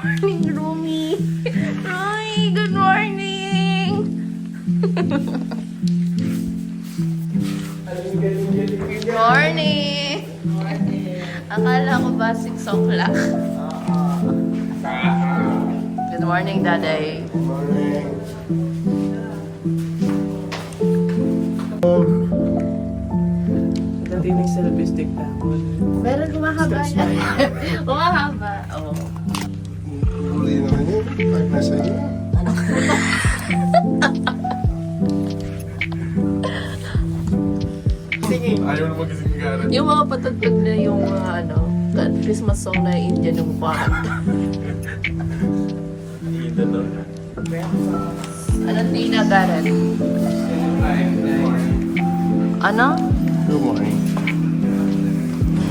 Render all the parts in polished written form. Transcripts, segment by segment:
morning, Rumi. Rumi, good morning. Good morning. Akala ko ba 6 o'clock? Good morning, Daday. Dati yung selfie stick tapos. Meron humahaba yan. Humahaba. Oo. Huli naman yun. Pag nasa inyo. Sige. Ayaw na magising ka rin. Yung mga patagtag na yung mga Christmas song na Indian yung kumakanta. Ito to. Anong tinagaran? Ano? Good morning.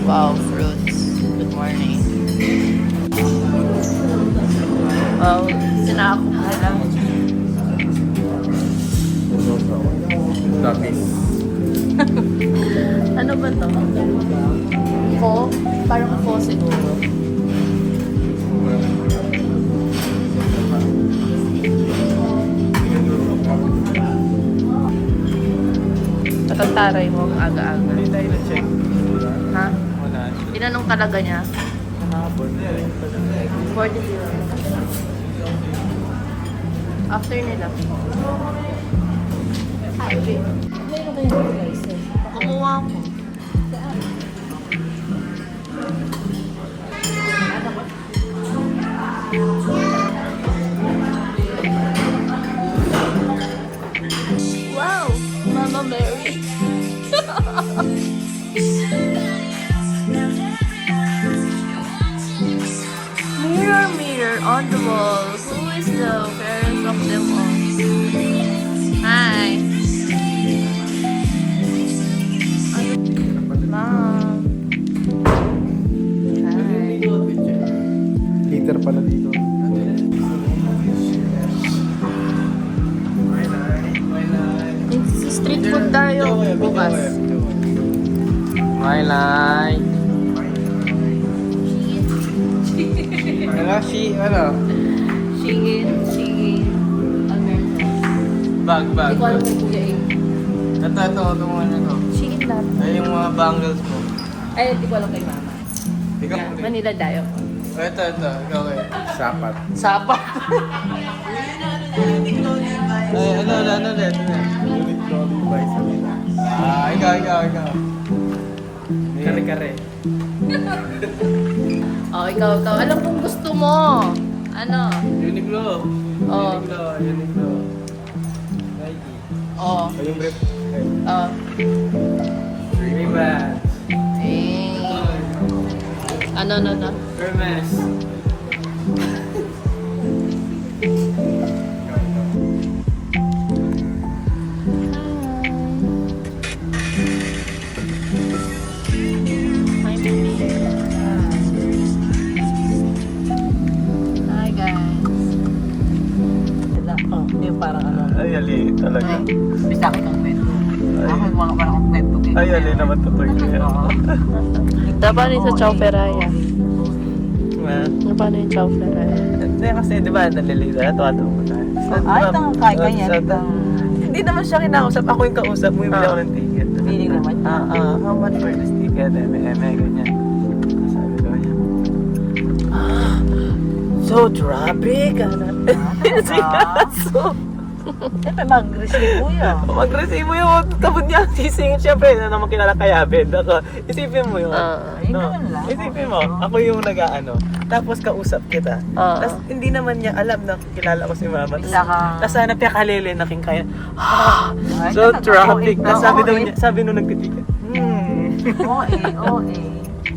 Wow, fruits. Good morning. Wow, sinako ka lang. Tapis. Ano ba to? Pho? Parang pho siguro. Nakataray mo ang aga-aga. Hindi tayo na-check. Ha? Wala. Tinanong talaga niya? Nakapon. 40. After nila. Highway. Kumuha ko. Wow! Mama Mary. Mirror, mirror on the wall, who is the fairest of them all? Hi. Mom. Hi. Liter pala dito. Street food tayo bukas. My line. Ano? Ano? Shein. Bag. Hindi ko alam kay Kuya A. Ito mga ano. Shein lahat. Ay, yung mga bangles mo. Ay, hindi ko alam kay Mama. Ikaw Yeah, ulit. Manila Dayo. Ito. Ikaw eh. Sapat. Sapa. Ay, ano. Unit trolley by Sabina. Ikaw. Kare-kare. Oh, ikaw. Alam kong gusto mo. Ano? Uniqlo. Oh. Uniqlo. Nike. Oh. Ay, yung brief. Oh. Ray-Ban. Ano. Hermes. Hi, baby. Hi, guys. Oh, yung parang ano. Ay, ali. Talaga. Bisa akin ang kwento. Ako yung mga parang kwento. Ay, ali naman totoo yun. Dapat sa Chow Ferraya. Ma. Paano yung Chow Ferraya? Hindi kasi, di ba, nalilita, tuwa-tuwa ko tayo. Ay, itang kaya kanya. Hindi naman siya kinausap, ako yung kausap mo, yung ako ng ticket. Feeling naman. How much for this ticket? Ganyan. Sabi ko niya. So traffic, so, Siyempre, mag-resibo yun. mag-receive mo yung tapos niya, sisingin siyempre, na naman kilala kaya, Ben. Ako, isipin mo yun. Ayun naman lang. Isipin mo, ako yung nag-ano, tapos kausap kita. Tapos hindi naman niya alam na kilala ko si Mama. Isa ka. Tapos hanap niya kalili na king kaya. Ay, So talaga, traffic. oo, Tapos sabi oo, daw eh. niya, sabi nung nagtitiket, Oo.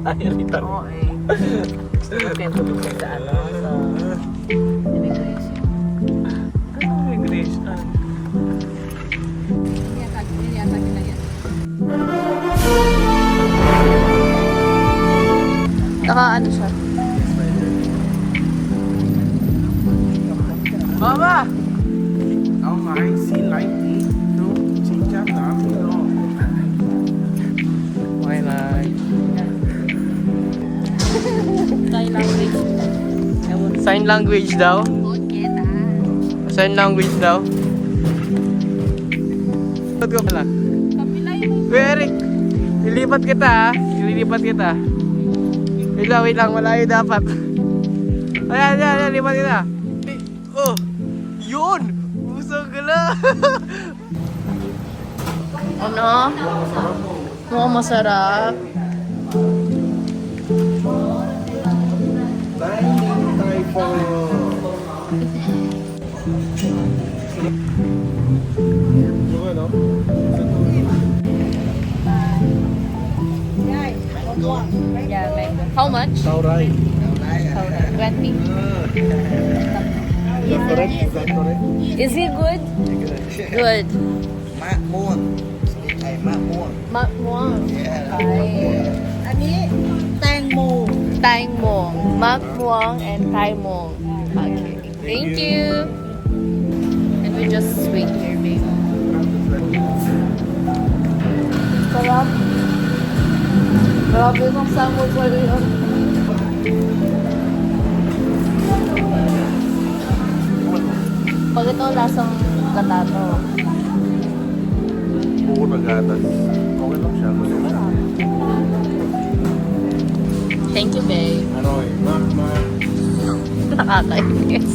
Ay, rita. Kwento mo sa ano, sa immigration. Immigration. Naka-ano siya? Mama! Oh my, see like it. No, change up na. Okay na. Thai language. Ewan ko. Sign language daw. Sign language daw. Ba't ko pala? Uy, Eric! Lilipat kita ha. Lilipat kita. Wait lang. Malayo dapat. Ayan. Lipat kita. Oh! Yun! Usang gala! Ano? Mukhang masarap. Yeah, mango. How much? Taurai. 20. Is that correct? Is that correct? Is he good? Good. มะม่วงไอ้มะม่วง Mak muang. Anh ấy tang mù. Tang muang. Mak muang and Thai muang. Okay. Thank you. And we just wait here, babe. Sarap. Grabe kong sangol pa rin yun. Pag ito lasang gatato. Puro na gatas. Okay lang siya. Thank you, babe. Aroy. Nakakainis.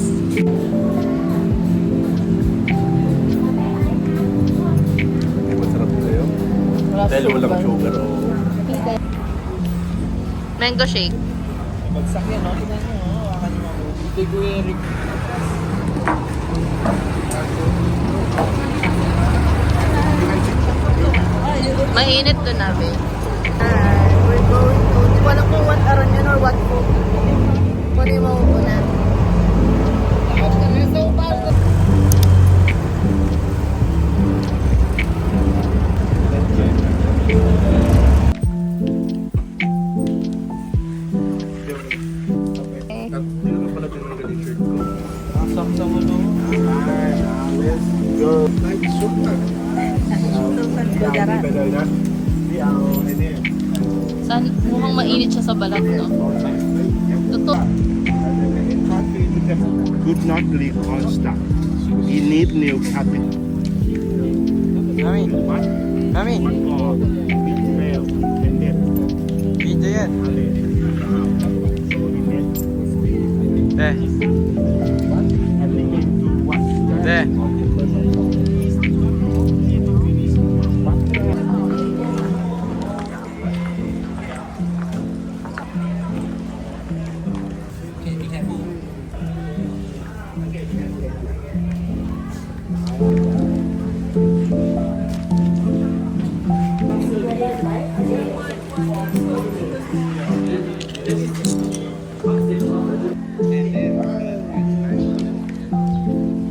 Masarap sa'yo. Dahil walang sugar o... Mango shake. Bagsak yan, no? Tignan nyo, no? Hawakan nyo ako. Hindi ko Eric. Mainit to na, babe. We're going to, di ko alam kung what aron yun or what food. Kunin mo muna. Saksa mo, no? Let's go. Like sugar. Saan, mukhang mainit siya sa balat, no? Totoo. Could not live on stock. He need new capital. Mami. Mami. Video yan. Eh.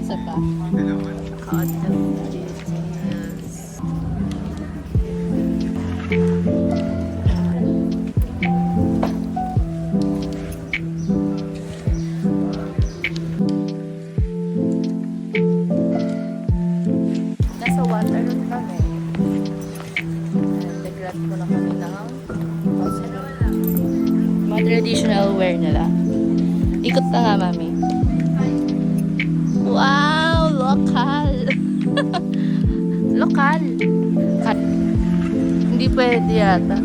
Isa pa. Cotton cheese. Nasa Waterloo kami. Nag-grab ko na kami ng mga traditional wear nila. Ikot na nga, mami. Wow! Lokal! Lokal! Hindi pwede yata.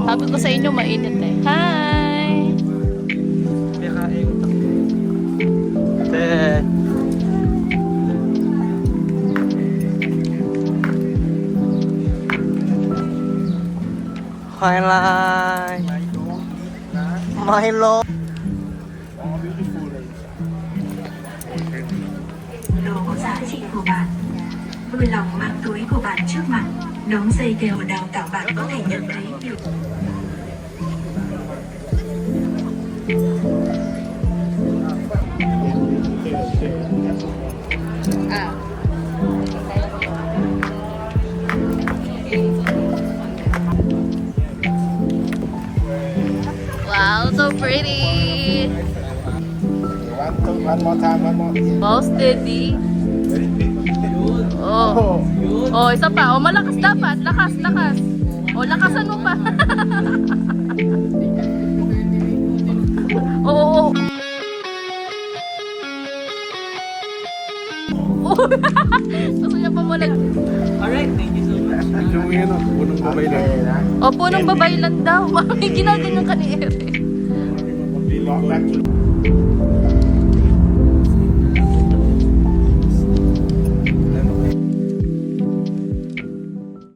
Sabi ko sa inyo, mainit eh. Hi! Highlight. Milo. đồ có giá trị của bạn. Vui lòng mang túi của bạn trước mặt. Đống dây đều đào tạo bạn có thể nhận thấy điều. Wow, so pretty! One more time, one more. Wow, steady! Oh. Oh, isa pa. Oh, malakas dapat. Lakas, lakas. Oh, lakasan mo pa. Oo. Oh. Gusto niya pa mo lang. Yung ano, punong babay lang. Opo, nung babay lang daw. May ginaganyan ka ni Eric. Back to